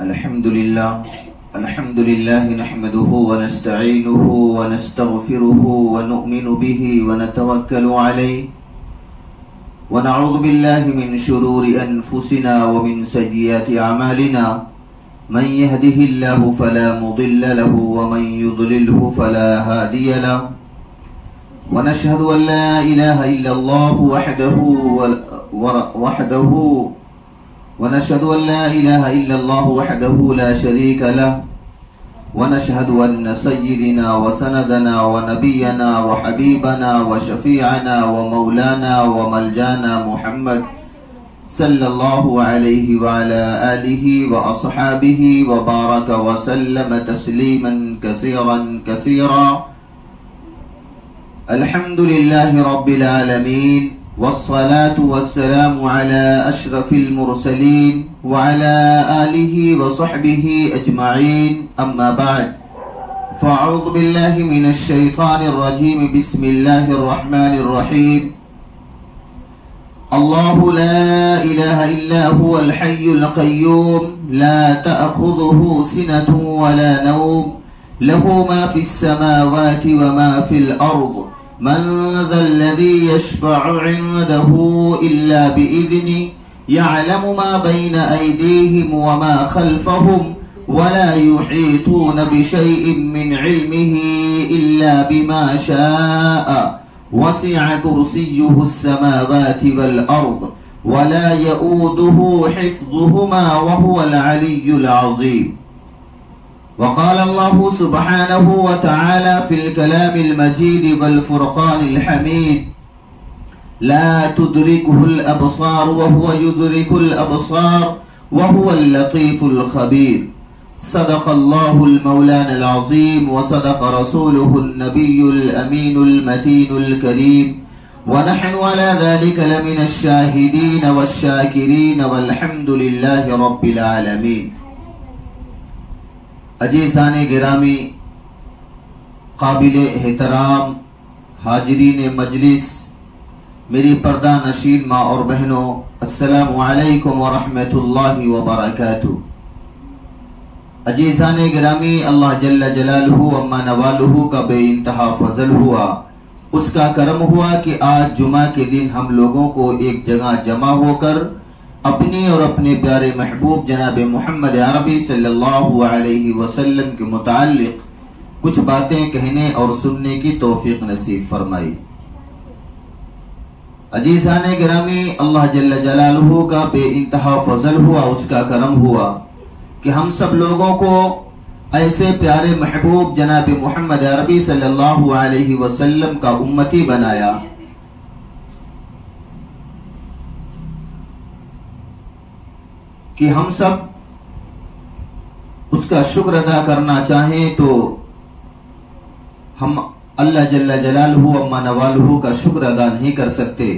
الحمد لله نحمده ونستعينه ونستغفره ونؤمن به ونتوكل عليه ونعوذ بالله من شرور أنفسنا ومن سيئات أعمالنا من يهده الله فلا مضل له ومن يضلله فلا هادي له ونشهد أن لا إله إلا الله ونشهد أن لا إله إلا الله وحده لا شريك له ونشهد أن سيدنا وسندنا ونبينا وحبيبنا وشفيعنا ومولانا وملجانا محمد صلى الله عليه وعلى آله وأصحابه وبارك وسلم تسليما كثيرا كثيرا. الحمد لله رب العالمين والصلاة والسلام على أشرف المرسلين وعلى آله وصحبه أجمعين. أما بعد فأعوذ بالله من الشيطان الرجيم. بسم الله الرحمن الرحيم. الله لا إله إلا هو الحي القيوم لا تأخذه سنة ولا نوم له ما في السماوات وما في الأرض من ذا الذي يشفع عنده إلا بإذنه يعلم ما بين أيديهم وما خلفهم ولا يحيطون بشيء من علمه إلا بما شاء وسع كرسيه السماوات والأرض ولا يؤوده حفظهما وهو العلي العظيم. وقال الله سبحانه وتعالى في الكلام المجيد والفرقان الحميد لا تدركه الأبصار وهو يدرك الأبصار وهو اللطيف الخبير. صدق الله المولان العظيم وصدق رسوله النبي الأمين المتين الكريم ونحن على ذلك لمن الشاهدين والشاكرين والحمد لله رب العالمين. عزیزان گرامی، قابل احترام حاضرین مجلس، میری پردہ نشین ماں اور بہنوں، السلام علیکم ورحمۃ اللہ وبرکاتہ. عزیزان گرامی، اللہ جل جلالہ اما نوالہ کا بے انتہا فضل ہوا، اس کا کرم ہوا کہ آج جمعہ کے دن ہم لوگوں کو ایک جگہ جمع ہو کر اپنی اور اپنے پیارے محبوب جناب محمد عربی صلی اللہ علیہ وسلم کے متعلق کچھ باتیں کہنے اور سننے کی توفیق نصیب فرمائی. عزیزان گرامی، اللہ جل جلالہ کا بے انتہا فضل ہوا، اس کا کرم ہوا کہ ہم سب لوگوں کو ایسے پیارے محبوب جناب محمد عربی صلی اللہ علیہ وسلم کا امتی بنایا کہ ہم سب اس کا شکر ادا کرنا چاہیں تو ہم اللہ جل جلالہ اما نوالہ کا شکر ادا نہیں کر سکتے.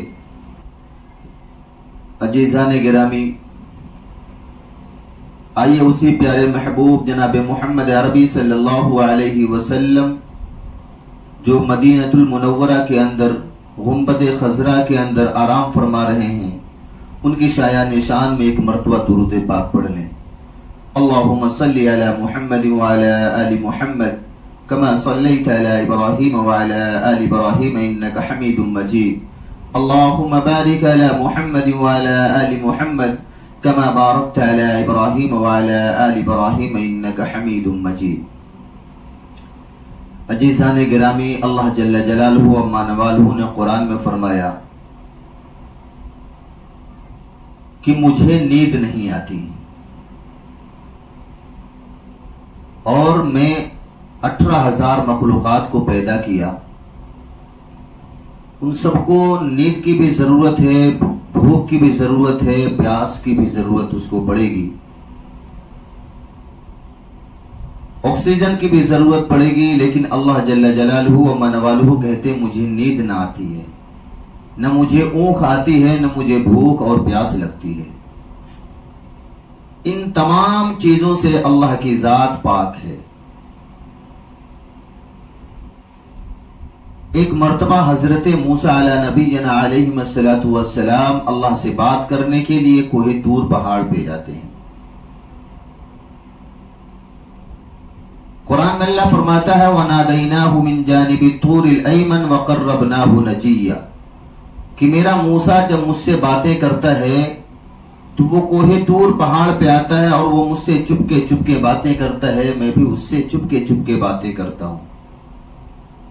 عزیزان گرامی، آئیے اسی پیارے محبوب جناب محمد عربی صلی اللہ علیہ وسلم جو مدینہ المنورہ کے اندر غنبد خضرا کے اندر آرام فرما رہے ہیں، ان کی شایع نشان میں ایک مرتبہ درود پاک پڑھ لیں. اللہم صلی علی محمد وعلی آل محمد کما صلیت علی ابراہیم وعلی آل ابراہیم انکا حمید مجید. اللہم بارک علی محمد وعلی آل محمد کما بارکت علی ابراہیم وعلی آل ابراہیم انکا حمید مجید. عزیزان گرامی، اللہ جل جلالہ اما نوالہ نے قرآن میں فرمایا کہ مجھے نیند نہیں آتی اور میں 18,000 مخلوقات کو پیدا کیا، ان سب کو نیند کی بھی ضرورت ہے، بھوک کی بھی ضرورت ہے، پیاس کی بھی ضرورت اس کو پڑے گی، آکسیجن کی بھی ضرورت پڑے گی، لیکن اللہ جل جلالہ و نوالہ کہتے مجھے نیند نہ آتی ہے، نہ مجھے اونگ آتی ہے، نہ مجھے بھوک اور پیاس لگتی ہے. ان تمام چیزوں سے اللہ کی ذات پاک ہے. ایک مرتبہ حضرت موسیٰ علیہ نبینا علیہ السلام اللہ سے بات کرنے کے لیے کوہ طور پہاڑ پہ جاتے ہیں. قرآن میں اللہ فرماتا ہے وَنَادَيْنَاهُ مِن جَانِبِ الطُّورِ الْأَيْمَنِ وَقَرَّبْنَاهُ نَجِيًّا کہ میرا موسیٰ جب مجھ سے باتیں کرتا ہے تو وہ کوہ طور پہاڑ پہ آتا ہے اور وہ مجھ سے چپ کے باتیں کرتا ہے، میں بھی اس سے چپ کے باتیں کرتا ہوں۔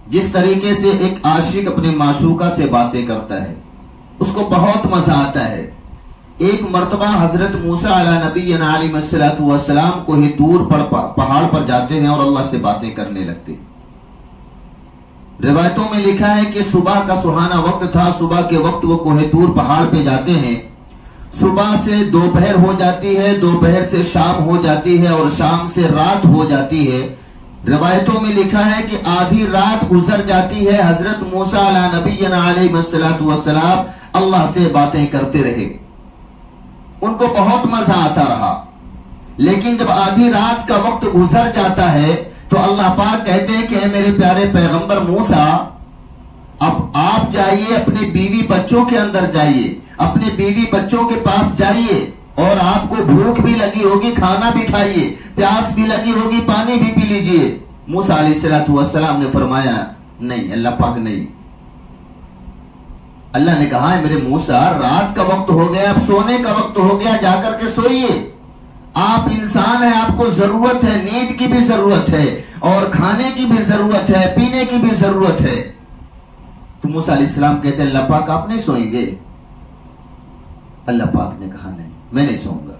جس طریقے سے ایک عاشق اپنے معشوقہ سے باتیں کرتا ہے اس کو بہت مزہ آتا ہے۔ ایک مرتبہ حضرت موسیٰ علیہ نبینا علیہ السلام کوہ طور پر پہاڑ پر جاتے ہیں اور اللہ سے باتیں کرنے لگتے ہیں۔ روایتوں میں لکھا ہے کہ صبح کا سہانا وقت تھا، صبح کے وقت وہ کوہ طور پہاڑ پہ جاتے ہیں، صبح سے دوپہر ہو جاتی ہے، دوپہر سے شام ہو جاتی ہے اور شام سے رات ہو جاتی ہے۔ روایتوں میں لکھا ہے کہ آدھی رات گزر جاتی ہے، حضرت موسیٰ علیہ نبینا علیہ السلام اللہ سے باتیں کرتے رہے، ان کو بہت مزہ آتا رہا۔ لیکن جب آدھی رات کا وقت گزر جاتا ہے تو اللہ پاک کہتے ہیں کہ اے میرے پیارے پیغمبر موسیٰ، اب آپ جائیے، اپنے بیوی بچوں کے اندر جائیے، اپنے بیوی بچوں کے پاس جائیے، اور آپ کو بھوک بھی لگی ہوگی، کھانا بھی کھائیے، پیاس بھی لگی ہوگی، پانی بھی پی لیجئے۔ موسیٰ علیہ السلام نے فرمایا نہیں اللہ پاک نہیں۔ اللہ نے کہا ہے میرے موسیٰ رات کا وقت ہو گیا، اب سونے کا وقت ہو گیا، جا کر کے سوئیے، آپ انسان ہیں، آپ کو ضرورت ہے، نیند کی بھی ضرورت ہے اور کھانے کی بھی ضرورت ہے، پینے کی بھی ضرورت ہے۔ تو موسیٰ علیہ السلام کہتے ہیں اللہ پاک آپ نہیں سوئیں گے؟ اللہ پاک نے کہا نہیں میں نہیں سوؤں گا۔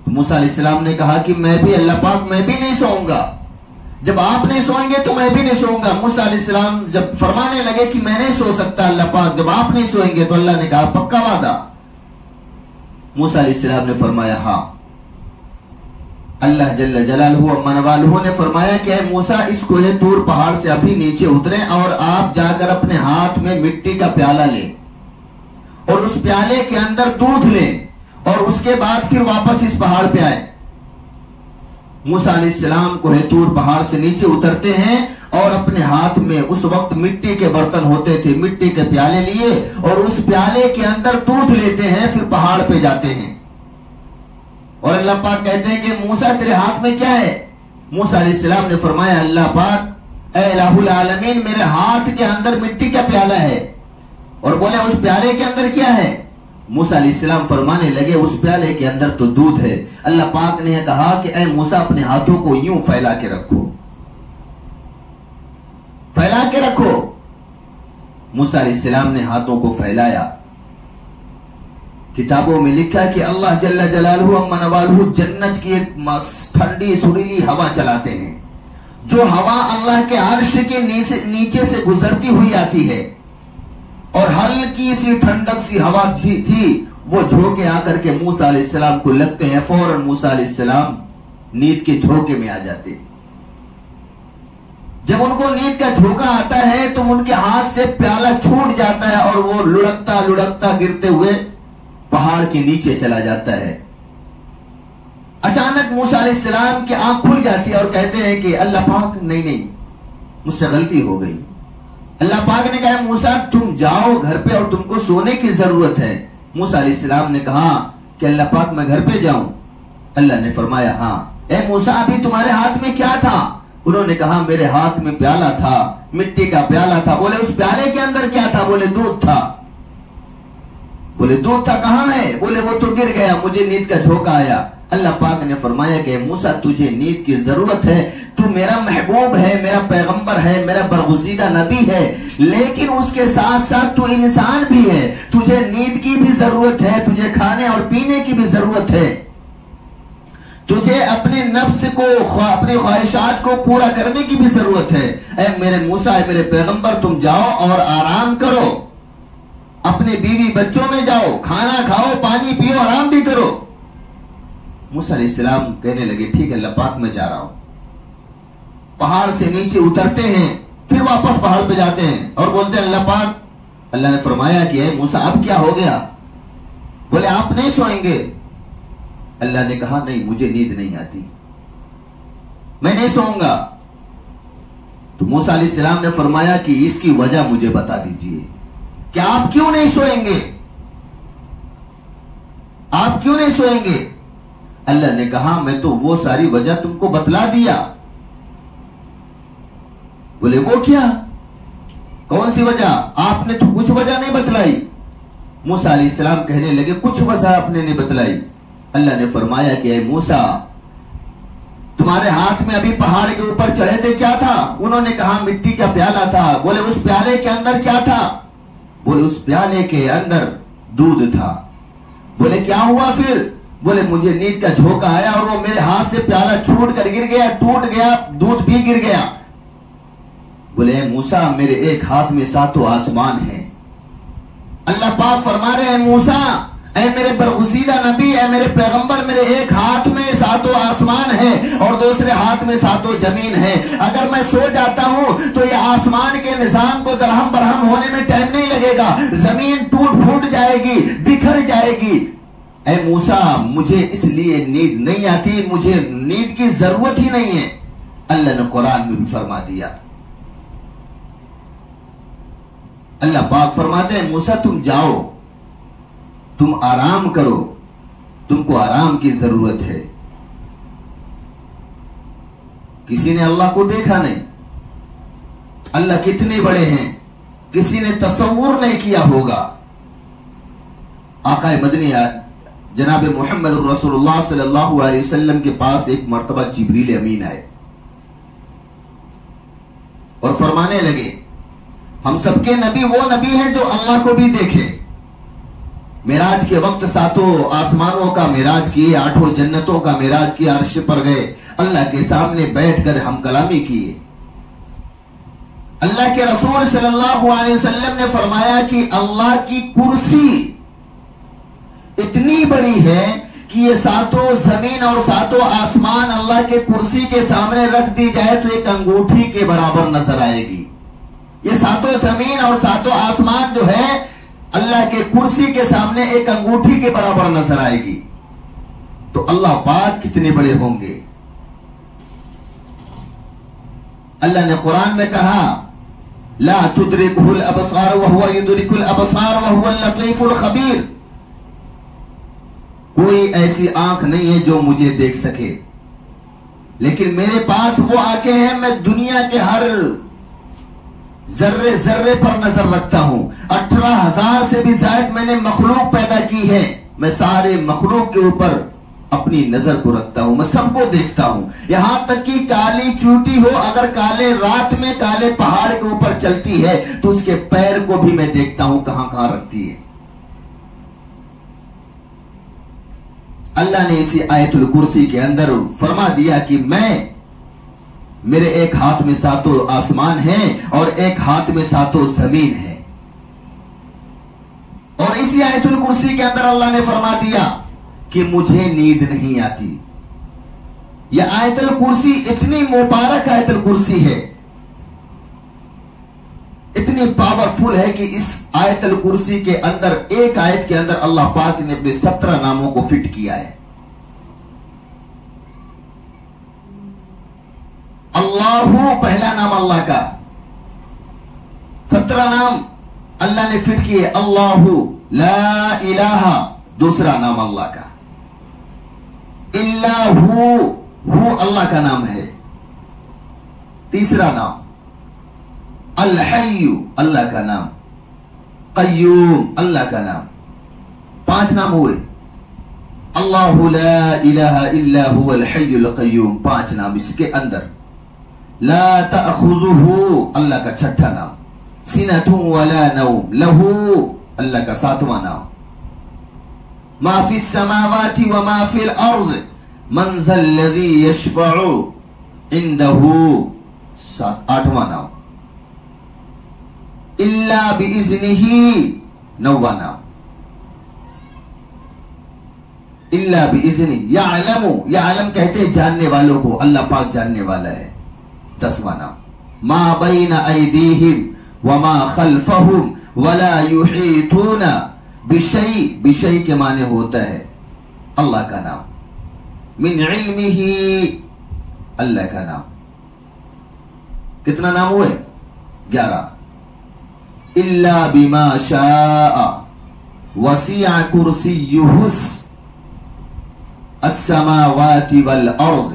تو موسیٰ علیہ السلام نے کہا کہ میں بھی اللہ پاک میں بھی نہیں سوؤں گا، جب آپ نہیں سوئیں گے تو میں بھی نہیں سوؤں گا۔ موسیٰ علیہ السلام جب فرمانے لگے کہ میں نہیں سو سکتا اللہ پاک، جب آپ نہیں سوئیں گے تو اللہ نے کہا پکا وعدہ؟ موسیٰ علیہ السلام نے فرمایا ہاں۔ اللہ جل جلالہ عما نوالہ نے فرمایا کہ اے موسیٰ اس کوہ طور پہاڑ سے ابھی نیچے اتریں اور آپ جا کر اپنے ہاتھ میں مٹی کا پیالہ لیں اور اس پیالے کے اندر دودھ لیں اور اس کے بعد پھر واپس اس پہاڑ پہ آئیں۔ موسیٰ علیہ السلام کوہ طور پہاڑ سے نیچے اترتے ہیں اور اپنے ہاتھ میں اس وقت مٹی کے برتن ہوتے تھے، مٹی کے پیالے لیے اور اس پیالے کے اندر دودھ لیتے ہیں، پھر پہاڑ پہ جاتے ہیں اور اللہ پاک کہتے ہیں کہ موسیٰ تیرے ہاتھ میں کیا ہے؟ موسیٰ علیہ السلام نے فرمایا اللہ پاک اے الہ العالمین میرے ہاتھ کے اندر مٹی کا پیالہ ہے، اور بولے اس پیالے کے اندر کیا ہے؟ موسیٰ علیہ السلام فرمانے لگے اس پیالے کے اندر تو دودھ ہے۔ اللہ پاک نے کہا کہ اے موسیٰ اپنے ہاتھوں کو یوں پھیلا کے رکھو، پھیلا کے رکھو۔ موسیٰ علیہ السلام نے ہاتھوں کو پھیلایا۔ کتابوں میں لکھا کہ اللہ جل جلالہ عما نوالہ جنت کی ایک ٹھنڈی سریلی ہوا چلاتے ہیں، جو ہوا اللہ کے عرش کے نیچے سے گزرتی ہوئی آتی ہے اور ہلکی سی ٹھنڈک سی ہوا تھی، وہ جھونکے آ کر کے موسیٰ علیہ السلام کو لگتے ہیں، فوراً موسیٰ علیہ السلام نیند کے جھونکے میں آ جاتے۔ جب ان کو نیند کا جھونکا آتا ہے تو ان کے ہاتھ سے پیالہ چھوٹ جاتا ہے اور وہ لڑکتا لڑکتا گرتے ہوئے پہاڑ کے نیچے چلا جاتا ہے۔ اچانک موسیٰ علیہ السلام کی آنکھ کھل جاتی ہے اور کہتے ہیں کہ اللہ پاک نہیں مجھ سے غلطی ہو گئی۔ اللہ پاک نے کہا موسیٰ تم جاؤ گھر پہ اور تم کو سونے کی ضرورت ہے۔ موسیٰ علیہ السلام نے کہا کہ اللہ پاک میں گھر پہ جاؤں؟ اللہ نے فرمایا ہاں۔ اے موسیٰ ابھی تمہارے ہاتھ میں کیا تھا؟ انہوں نے کہا میرے ہاتھ میں پیالہ تھا، مٹی کا پیالہ تھا۔ بولے اس پیالے کے اندر کیا تھا؟ بولے دودھ تھا۔ بولے دودھ تھا کہاں ہے؟ بولے وہ تو گر گیا، مجھے نیند کا جھونکا آیا۔ اللہ پاک نے فرمایا کہ موسیٰ تجھے نیند کی ضرورت ہے، تو میرا محبوب ہے، میرا پیغمبر ہے، میرا برگزیدہ نبی ہے، لیکن اس کے ساتھ ساتھ تو انسان بھی ہے، تجھے نیند کی بھی ضرورت ہے، تجھے کھانے اور پینے کی بھی ضرورت ہے، تجھے اپنے نفس کو اپنی خواہشات کو پورا کرنے کی بھی ضرورت ہے۔ اے میرے موسیٰ، اے میرے پیغمبر تم جاؤ اور آرام کرو، اپنے بیوی بچوں میں جاؤ، کھانا کھاؤ، پانی پیو، آرام بھی کرو۔ موسیٰ علیہ السلام کہنے لگے ٹھیک ہے اللہ پاک میں جا رہا ہوں۔ پہاڑ سے نیچے اترتے ہیں، پھر واپس پہاڑ پہ جاتے ہیں اور بولتے ہیں اللہ پاک، اللہ نے فرمایا کہ اے موسیٰ اب کیا ہو گیا؟ بولے آپ نہیں سوئیں گے؟ اللہ نے کہا نہیں مجھے نیند نہیں آتی، میں نہیں سوؤں گا۔ تو موسیٰ علیہ السلام نے فرمایا کہ اس کی وجہ مجھے بتا دیجئے کہ آپ کیوں نہیں سوئیں گے؟ آپ کیوں نہیں سوئیں گے؟ اللہ نے کہا میں تو وہ ساری وجہ تم کو بتلا دیا، بولے وہ کیا؟ کون سی وجہ؟ آپ نے تو کچھ وجہ نہیں بتلائی۔ موسیٰ علیہ السلام کہنے لگے کچھ وجہ آپ نے نہیں بتلائی۔ اللہ نے فرمایا کہ اے موسیٰ، تمہارے ہاتھ میں ابھی پہاڑ کے اوپر چڑھے تھے، کیا تھا؟ انہوں نے کہا مٹی کا پیالہ تھا۔ بولے اس پیالے کے اندر کیا تھا؟ بولے اس پیالے کے اندر دودھ تھا۔ بولے کیا ہوا پھر؟ بولے مجھے نیند کا جھونکا آیا اور وہ میرے ہاتھ سے پیالہ چھوٹ کر گر گیا، ٹوٹ گیا، دودھ بھی گر گیا۔ بولے اے موسیٰ، میرے ایک ہاتھ میں 7 آسمان ہیں۔ اللہ پاک فرما رہے ہیں موسیٰ، اے میرے برگزیدہ نبی، اے میرے پیغمبر، میرے ایک ہاتھ میں 7 آسمان ہے اور دوسرے ہاتھ میں 7 زمین ہے۔ اگر میں سو جاتا ہوں تو یہ آسمان کے نظام کو درہم برہم ہونے میں ٹائم نہیں لگے گا، زمین ٹوٹ پھوٹ جائے گی، بکھر جائے گی۔ اے موسیٰ، مجھے اس لیے نیند نہیں آتی، مجھے نیند کی ضرورت ہی نہیں ہے۔ اللہ نے قرآن میں بھی فرما دیا۔ اللہ پاک فرماتے ہیں موسیٰ تم جاؤ، تم آرام کرو، تم کو آرام کی ضرورت ہے۔ کسی نے اللہ کو دیکھا نہیں، اللہ کتنے بڑے ہیں کسی نے تصور نہیں کیا ہوگا۔ آقا مدنی جناب محمد رسول اللہ صلی اللہ علیہ وسلم کے پاس ایک مرتبہ جبریل امین آئے اور فرمانے لگے ہم سب کے نبی وہ نبی ہیں جو اللہ کو بھی دیکھے۔ معراج کے وقت 7 آسمانوں کا معراج کیے، 8 جنتوں کا معراج کیے، عرش پر گئے، اللہ کے سامنے بیٹھ کر ہم کلامی کیے۔ اللہ کے رسول صلی اللہ علیہ وسلم نے فرمایا کہ اللہ کی کرسی اتنی بڑی ہے کہ یہ 7 زمین اور 7 آسمان اللہ کے کرسی کے سامنے رکھ دی جائے تو ایک انگوٹھی کے برابر نظر آئے گی۔ یہ 7 زمین اور 7 آسمان جو ہے اللہ کے کرسی کے سامنے ایک انگوٹھی کے برابر نظر آئے گی۔ تو اللہ پاک کتنے بڑے ہوں گے۔ اللہ نے قرآن میں کہا لا تدرکہ الابصار وہو یدرک الابصار وہو اللطیف الخبیر، کوئی ایسی آنکھ نہیں ہے جو مجھے دیکھ سکے، لیکن میرے پاس وہ آنکھیں ہیں، میں دنیا کے ہر ذرے ذرے پر نظر رکھتا ہوں۔ 18,000 سے بھی زائد میں نے مخلوق پیدا کی ہے، میں سارے مخلوق کے اوپر اپنی نظر کو رکھتا ہوں، میں سب کو دیکھتا ہوں، یہاں تک کہ کالی چوٹی ہو اگر کالے رات میں کالے پہاڑ کے اوپر چلتی ہے تو اس کے پیر کو بھی میں دیکھتا ہوں کہاں کہاں رکھتی ہے۔ اللہ نے اسی آیت الکرسی کے اندر فرما دیا کہ میرے ایک ہاتھ میں 7 آسمان ہیں اور ایک ہاتھ میں 7 زمین ہیں۔ اور اسی آیت الکرسی کے اندر اللہ نے فرما دیا کہ مجھے نیند نہیں آتی۔ یہ آیت الکرسی اتنی مبارک آیت الکرسی ہے، اتنی پاورفل ہے کہ اس آیت الکرسی کے اندر ایک آیت کے اندر اللہ پاک نے اپنے 17 ناموں کو فٹ کیا ہے۔ اللہ پہلا نام اللہ کا، 17 نام اللہ نے فٹ کیے۔ اللہ لا الہ دوسرا نام اللہ کا، الا ہو اللہ کا نام ہے، تیسرا نام الحی اللہ کا نام، قیوم اللہ کا نام، 5 نام ہوئے۔ اللہ لا الہ الا هو الحی القیوم 5 نام اس کے اندر۔ لا تأخذہ اللہ کا 6واں نام، سنۃ ولا نوم لہو اللہ کا 7واں نام، ما فی السماوات وما فی الارض من ذا الذی یشفع عنده 8واں نام، الا باذنہ 9واں نام، الا باذنہ یعلم کہتے ہیں جاننے والوں کو، اللہ پاک جاننے والا ہے 10واں نام، ما بین ایدیہم وما خلفہم ولا یحیطون بشیء کے معنی ہوتا ہے اللہ کا نام، من علمہ اللہ کا نام۔ کتنا نام ہوئے؟ 11۔ الا بما شاء وسع کرسیہ السماوات والارض،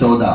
14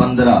15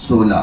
16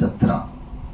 17।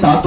7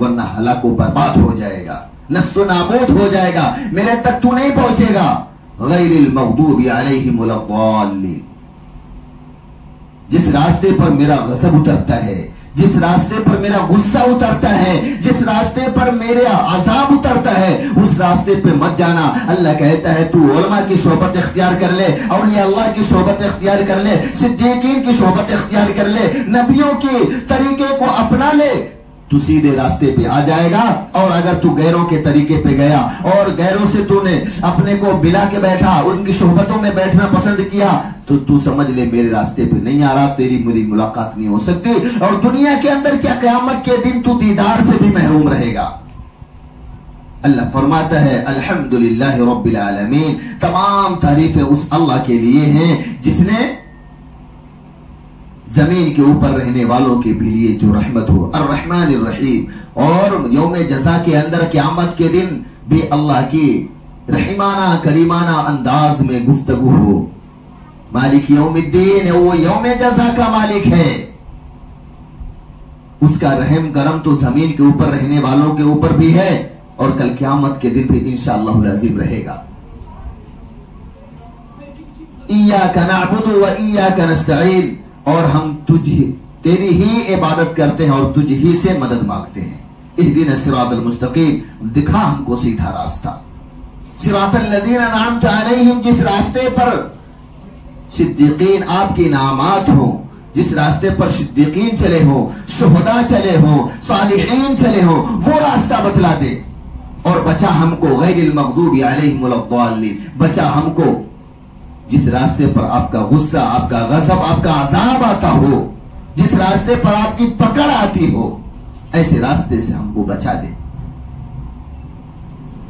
ورنہ ہلاک و برباد ہو جائے گا، نست و نابود ہو جائے گا، میرے تک تو نہیں پہنچے گا۔ غیر المغضوب علیہم ولا الضالین، جس راستے پر میرا غضب اترتا ہے، جس راستے پر میرا غصہ اترتا ہے، جس راستے پر میرا عذاب اترتا ہے، اس راستے پہ مت جانا۔ اللہ کہتا ہے تو علماء کی صحبت اختیار کر لے، اولیاء اللہ کی صحبت اختیار کر لے، صدیقین کی صحبت اختیار کر لے، نبیوں کے طریقے کو اپنا لے، تو سیدھے راستے پہ آ جائے گا۔ اور اگر تو غیروں کے طریقے پہ گیا اور غیروں سے تو نے اپنے کو ملا کے بیٹھا، ان کی صحبتوں میں بیٹھنا پسند کیا، تو سمجھ لے میرے راستے پہ نہیں آ رہا، تیری میری ملاقات نہیں ہو سکتی، اور دنیا کے اندر کیا قیامت کے دن تو دیدار سے بھی محروم رہے گا۔ اللہ فرماتا ہے الحمدللہ رب العالمین، تمام تعریفیں اس اللہ کے لیے ہیں جس نے زمین کے اوپر رہنے والوں کے بھی لیے جو رحمت ہو، الرحمن الرحیم۔ اور یوم جزا کے اندر قیامت کے دن بھی اللہ کی رحمانہ کریمانہ انداز میں گفتگو ہو۔ مالک یوم الدین، وہ یوم جزا کا مالک ہے، اس کا رحم کرم تو زمین کے اوپر رہنے والوں کے اوپر بھی ہے، اور کل قیامت کے دن بھی انشاءاللہ العظیم رہے گا۔ ایاک نعبد و ایاک نستعین، اور ہم تیری ہی عبادت کرتے ہیں اور تجھ ہی سے مدد مانگتے ہیں۔ اہدنا الصراط المستقیم، دکھا ہم کو سیدھا راستہ۔ صراط الذین انعمت علیہم، جس راستے پر صدیقین آپ کے انعامات ہوں، جس راستے پر صدیقین چلے ہوں، شہداء چلے ہوں، صالحین چلے ہوں، وہ راستہ بتلا دے، اور بچا ہم کو غیر المغضوب علیہم ولا الضالین، بچا ہم کو جس راستے پر آپ کا غصہ، آپ کا غضب، آپ کا عذاب آتا ہو، جس راستے پر آپ کی پکڑ آتی ہو، ایسے راستے سے ہم کو بچا دے۔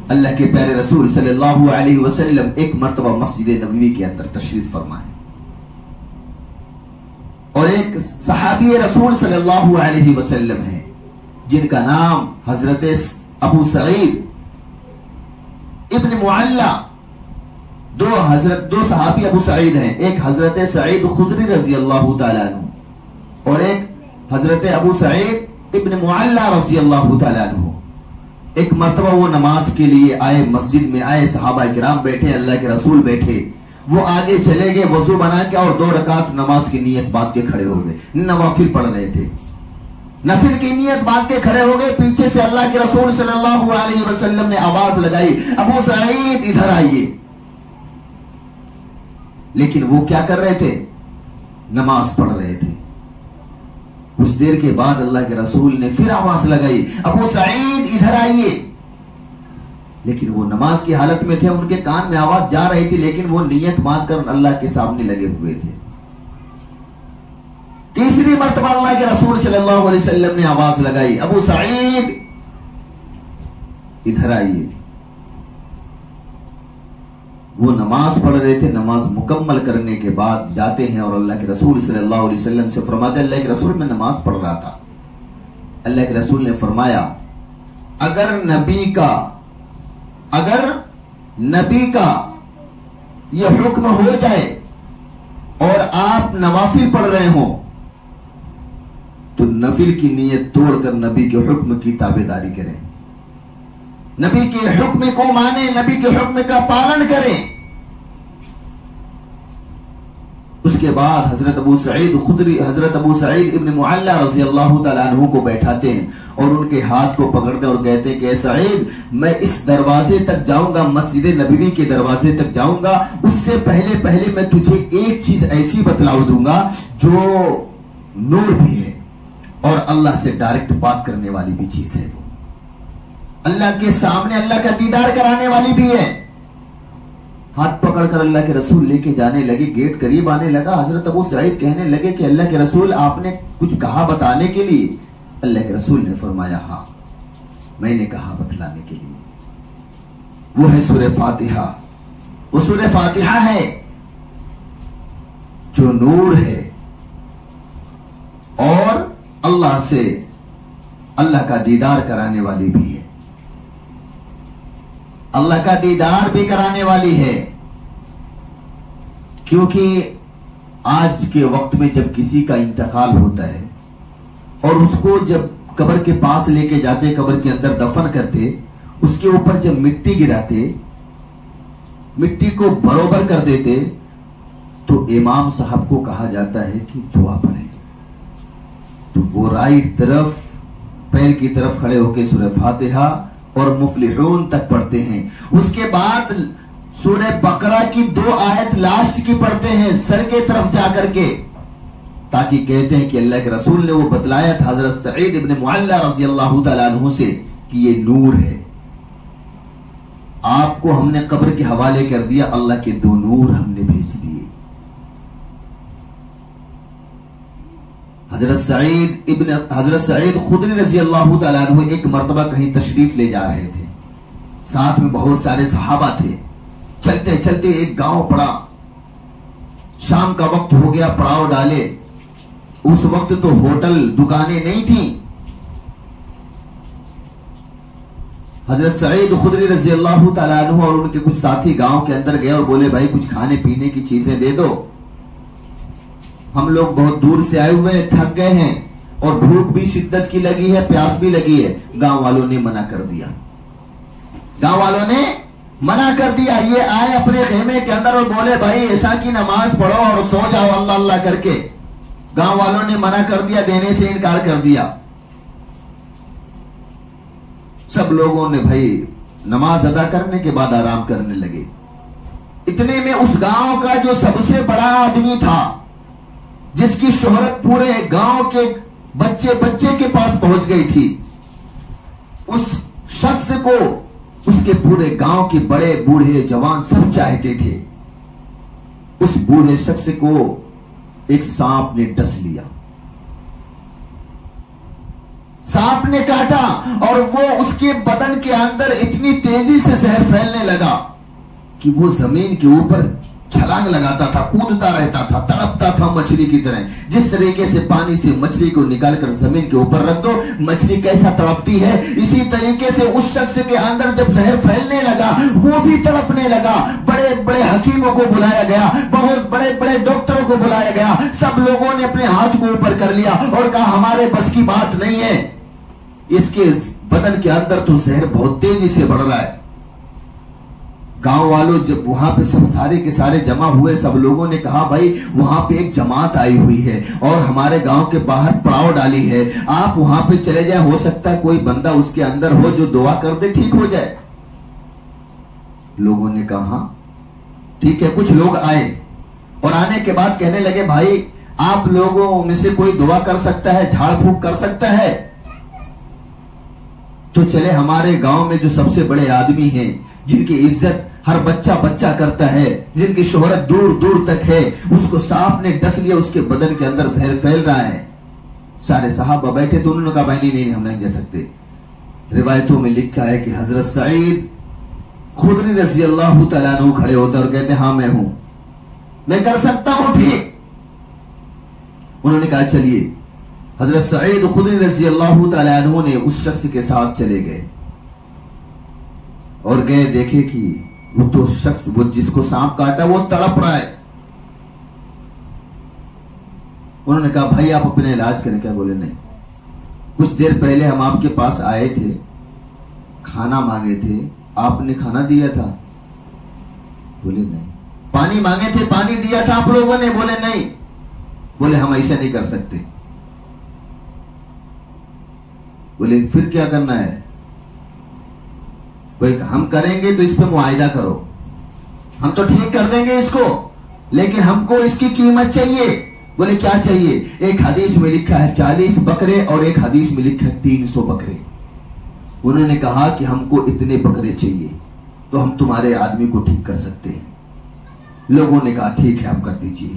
اللہ کے پیارے رسول صلی اللہ علیہ وسلم ایک مرتبہ مسجد نبوی کے اندر تشریف فرمائے، اور ایک صحابی رسول صلی اللہ علیہ وسلم ہے جن کا نام حضرت ابو سعید ابن معلہ، دو صحابی ابو سعید ہیں، ایک حضرت سعید خدری رضی اللہ تعالیٰ عنہ اور ایک حضرت ابو سعید ابن معلہ رضی اللہ تعالیٰ عنہ۔ ایک مرتبہ وہ نماز کے لیے آئے، مسجد میں آئے، صحابہ کرام بیٹھے، اللہ کے رسول بیٹھے، وہ آگے چلے گئے وضو بنا کے، اور 2 رکعت نماز کی نیت باندھ کے کھڑے ہو گئے، نوافل پڑھ رہے تھے، نفل کی نیت باندھ کے کھڑے ہو گئے۔ پیچھے سے اللہ کے رسول صلی اللہ علیہ وسلم نے آواز لگائی، ابو سعید ادھر آئیے، لیکن وہ کیا کر رہے تھے؟ نماز پڑھ رہے تھے۔ کچھ دیر کے بعد اللہ کے رسول نے پھر آواز لگائی، ابو سعید ادھر آئیے، لیکن وہ نماز کی حالت میں تھے، ان کے کان میں آواز جا رہی تھی، لیکن وہ نیت باندھ کر اللہ کے سامنے لگے ہوئے تھے۔ تیسری مرتبہ اللہ کے رسول صلی اللہ علیہ وسلم نے آواز لگائی، ابو سعید ادھر آئیے۔ وہ نماز پڑھ رہے تھے، نماز مکمل کرنے کے بعد جاتے ہیں اور اللہ کے رسول صلی اللہ علیہ وسلم سے فرماتے ہیں، اللہ کے رسول میں نماز پڑھ رہا تھا۔ اللہ کے رسول نے فرمایا، اگر نبی کا یہ حکم ہو جائے اور آپ نوافل پڑھ رہے ہوں تو نفل کی نیت توڑ کر نبی کے حکم کی تابعداری کریں، نبی کے حکم کو مانیں، نبی کے حکم کا پالن کریں۔ اس کے بعد حضرت ابو سعید ابن معلہ رضی اللہ تعالیٰ عنہ کو بیٹھاتے ہیں اور ان کے ہاتھ کو پکڑتے اور کہتے ہیں کہ اے سعید، میں اس دروازے تک جاؤں گا، مسجد نبوی کے دروازے تک جاؤں گا، اس سے پہلے میں تجھے ایک چیز ایسی بتلا دوں گا جو نور بھی ہے اور اللہ سے ڈائریکٹ بات کرنے والی بھی چیز ہے، وہ اللہ کے سامنے اللہ کا دیدار کرانے والی بھی ہے۔ ہاتھ پکڑ کر اللہ کے رسول لے کے جانے لگے، گیٹ قریب آنے لگا، حضرت ابو سعید کہنے لگے کہ اللہ کے رسول آپ نے کچھ کہا بتانے کے لیے؟ اللہ کے رسول نے فرمایا، ہاں میں نے کہا بتلانے کے لیے، وہ ہے سورہ فاتحہ۔ وہ سورہ فاتحہ ہے جو نور ہے اور اللہ سے اللہ کا دیدار کرانے والی بھی ہے، اللہ کا دیدار بھی کرانے والی ہے۔ کیونکہ آج کے وقت میں جب کسی کا انتقال ہوتا ہے اور اس کو جب قبر کے پاس لے کے جاتے، قبر کے اندر دفن کرتے، اس کے اوپر جب مٹی گراتے، مٹی کو برابر کر دیتے، تو امام صاحب کو کہا جاتا ہے کہ دعا پڑھیں، تو وہ رائٹ طرف پیر کی طرف کھڑے ہو کے سورہ فاتحہ اور مفلحون تک پڑھتے ہیں. اس کے بعد سورہ بقرہ کی 2 آیت لاسٹ کی پڑھتے ہیں سر کے طرف جا کر کے، تاکہ کہتے ہیں کہ اللہ کے رسول نے وہ بتلایا تھا حضرت سعید ابن معلّہ رضی اللہ تعالیٰ عنہ سے کہ یہ نور ہے، آپ کو ہم نے قبر کے حوالے کر دیا، اللہ کے 2 نور ہم نے بھیج دیے. حضرت سعید خدری رضی اللہ تعالیٰ عنہ ایک مرتبہ کہیں تشریف لے جا رہے تھے، ساتھ میں بہت سارے صحابہ تھے. چلتے چلتے ایک گاؤں پڑا، شام کا وقت ہو گیا، پڑاؤ ڈالے. اس وقت تو ہوٹل دکانیں نہیں تھیں. حضرت سعید خدری رضی اللہ تعالیٰ عنہ اور ان کے کچھ ساتھی گاؤں کے اندر گئے اور بولے بھائی کچھ کھانے پینے کی چیزیں دے دو، ہم لوگ بہت دور سے آئے ہوئے، تھک گئے ہیں اور بھوک بھی شدت کی لگی ہے، پیاس بھی لگی ہے. گاؤں والوں نے منع کر دیا، گاؤں والوں نے منع کر دیا. یہ آئے اپنے خیمے کے اندر اور بولے بھائی عشاء کی نماز پڑھو اور سو جاؤ اللہ اللہ کر کے. گاؤں والوں نے منع کر دیا، دینے سے انکار کر دیا. سب لوگوں نے بھائی نماز ادا کرنے کے بعد آرام کرنے لگے. اتنے میں اس گاؤں کا جو سب سے بڑا آدمی تھا، جس کی شہرت پورے گاؤں کے بچے بچے کے پاس پہنچ گئی تھی، اس شخص کو اس کے پورے گاؤں کے بڑے بوڑھے جوان سب چاہتے تھے. اس بوڑھے شخص کو ایک سانپ نے ڈس لیا، سانپ نے کاٹا اور وہ اس کے بدن کے اندر اتنی تیزی سے زہر پھیلنے لگا کہ وہ زمین کے اوپر چھلانگ لگاتا تھا، کودتا رہتا تھا، تڑپتا تھا مچھلی کی طرح. جس طریقے سے پانی سے مچھلی کو نکال کر زمین کے اوپر رکھ دو، مچھلی کیسا تڑپتی ہے، اسی طریقے سے اس شخص کے اندر جب زہر پھیلنے لگا وہ بھی تڑپنے لگا. بڑے بڑے حکیموں کو بلایا گیا، بہت بڑے بڑے ڈاکٹروں کو بلایا گیا. سب لوگوں نے اپنے ہاتھ کو اوپر کر لیا اور کہا ہمارے بس کی بات نہیں ہے، اس کے بدن کے اندر تو زہر بہت تیزی سے بڑھ رہا ہے. گاؤں والوں جب وہاں پہ سب سارے کے سارے جمع ہوئے، سب لوگوں نے کہا بھائی وہاں پہ ایک جماعت آئی ہوئی ہے اور ہمارے گاؤں کے باہر پڑاؤ ڈالی ہے، آپ وہاں پہ چلے جائیں، ہو سکتا ہے کوئی بندہ اس کے اندر ہو جو دعا کر دے، ٹھیک ہو جائے. لوگوں نے کہا ہاں ٹھیک ہے. کچھ لوگ آئے اور آنے کے بعد کہنے لگے بھائی آپ لوگوں میں سے کوئی دعا کر سکتا ہے، جھاڑ پھونک کر سکتا ہے؟ تو چلے ہمارے گاؤں میں جو سب سے بڑے آدمی ہیں، جن کی عزت ہر بچہ بچہ کرتا ہے، جن کی شہرت دور دور تک ہے، اس کو سانپ نے ڈس لیا، اس کے بدن کے اندر زہر پھیل رہا ہے. سارے صحابہ بیٹھے تو انہوں نے کہا بھائی نہیں ہم نہیں جا سکتے. روایتوں میں لکھا ہے کہ حضرت سعید خدری رضی اللہ تعالیٰ عنہ کھڑے ہوتے اور کہتے ہاں میں ہوں، میں کر سکتا ہوں ٹھیک. انہوں نے کہا چلیے. حضرت سعید خدری رضی اللہ تعالیٰ عنہ نے اس شخص کے ساتھ چلے گئے اور گئے، دیکھے کہ وہ تو شخص وہ جس کو سانپ کاٹا وہ تڑپ رہا ہے. انہوں نے کہا بھائی آپ اپنے علاج کریں. کیا بولے نہیں، کچھ دیر پہلے ہم آپ کے پاس آئے تھے، کھانا مانگے تھے، آپ نے کھانا دیا تھا؟ بولے نہیں. پانی مانگے تھے، پانی دیا تھا آپ لوگوں نے؟ بولے نہیں. بولے ہم ایسا نہیں کر سکتے. بولے پھر کیا کرنا ہے؟ ہم کریں گے تو اس پہ معاہدہ کرو، ہم تو ٹھیک کر دیں گے اس کو، لیکن ہم کو اس کی قیمت چاہیے. بولے کیا چاہیے؟ ایک حدیث میں لکھا ہے 40 بکرے اور ایک حدیث میں لکھا ہے 300 بکرے. انہوں نے کہا کہ ہم کو اتنے بکرے چاہیے تو ہم تمہارے آدمی کو ٹھیک کر سکتے ہیں. لوگوں نے کہا ٹھیک ہے آپ کر دیجیے.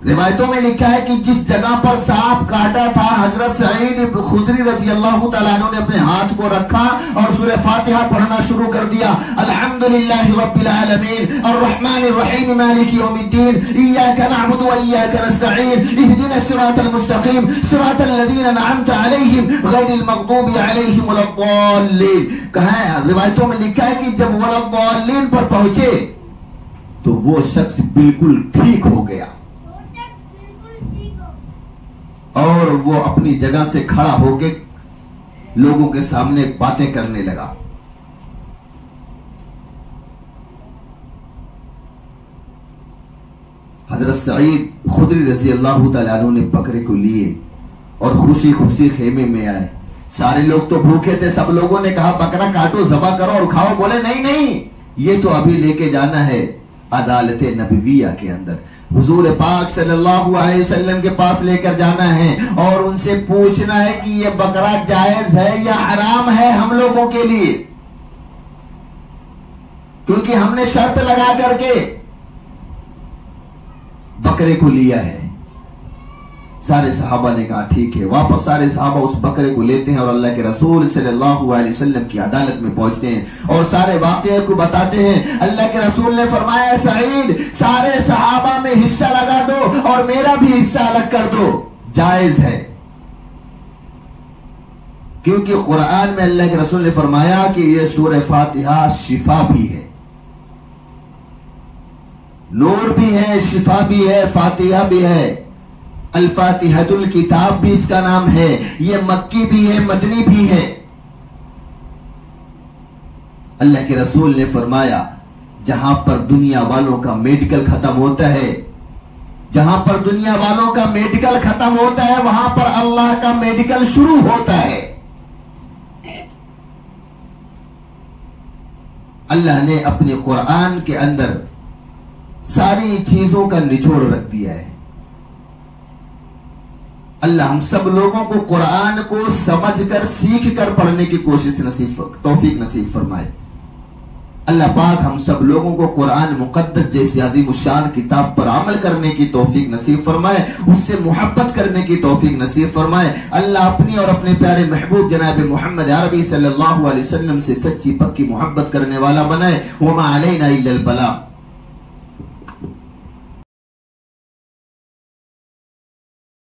روایتوں میں لکھا ہے کہ جس جگہ پر سانپ کاٹا تھا حضرت سعید خدری رضی اللہ تعالیٰ عنہ نے اپنے ہاتھ کو رکھا اور سورہ فاتحہ پڑھنا شروع کر دیا. الحمدللہ رب العالمین الرحمن الرحیم مالک یوم الدین ایاک نعبد و ایاک نستعین اہدنا الصراط المستقیم صراط الذین انعمت علیہم غیر المغضوب علیہم ولا الضالین. کہا روایتوں میں لکھا ہے کہ جب ولا الضالین پر پہنچے تو وہ شخص بالکل ٹھیک ہو گیا. اور وہ اپنی جگہ سے کھڑا ہو کے لوگوں کے سامنے باتیں کرنے لگا. حضرت سعید خدری رضی اللہ تعالیٰ عنہ نے بکرے کو لیے اور خوشی خوشی خیمے میں آئے. سارے لوگ تو بھوکے تھے. سب لوگوں نے کہا بکرا کاٹو، ذبح کرو اور کھاؤ. بولے نہیں نہیں، یہ تو ابھی لے کے جانا ہے عدالت نبویہ کے اندر، حضور پاک صلی اللہ علیہ وسلم کے پاس لے کر جانا ہے اور ان سے پوچھنا ہے کہ یہ بکرا جائز ہے یا حرام ہے ہم لوگوں کے لیے، کیونکہ ہم نے شرط لگا کر کے بکرے کو لیا ہے. سارے صحابہ نے کہا ٹھیک ہے. واپس سارے صحابہ اس بکرے کو لیتے ہیں اور اللہ کے رسول صلی اللہ علیہ وسلم کی عدالت میں پہنچتے ہیں اور سارے واقعے کو بتاتے ہیں. اللہ کے رسول نے فرمایا سعید سارے صحابہ میں حصہ لگا دو اور میرا بھی حصہ الگ کر دو، جائز ہے. کیونکہ قرآن میں اللہ کے رسول نے فرمایا کہ یہ سورہ فاتحہ شفا بھی ہے، نور بھی ہے، شفا بھی ہے، فاتحہ بھی ہے. الفاتحۃ الکتاب بھی اس کا نام ہے. یہ مکی بھی ہے، مدنی بھی ہے. اللہ کے رسول نے فرمایا جہاں پر دنیا والوں کا میڈیکل ختم ہوتا ہے، جہاں پر دنیا والوں کا میڈیکل ختم ہوتا ہے وہاں پر اللہ کا میڈیکل شروع ہوتا ہے. اللہ نے اپنے قرآن کے اندر ساری چیزوں کا نچوڑ رکھ دیا ہے. اللہ ہم سب لوگوں کو قرآن کو سمجھ کر سیکھ کر پڑھنے کی کوشش توفیق نصیب فرمائے. اللہ پاک ہم سب لوگوں کو قرآن مقدس جیسی عظیم الشان کتاب پر عمل کرنے کی توفیق نصیب فرمائے، اس سے محبت کرنے کی توفیق نصیب فرمائے. اللہ اپنی اور اپنے پیارے محبوب جناب محمد عربی صلی اللہ علیہ وسلم سے سچی پکی محبت کرنے والا بنائے. وما علینا الا البلاغ.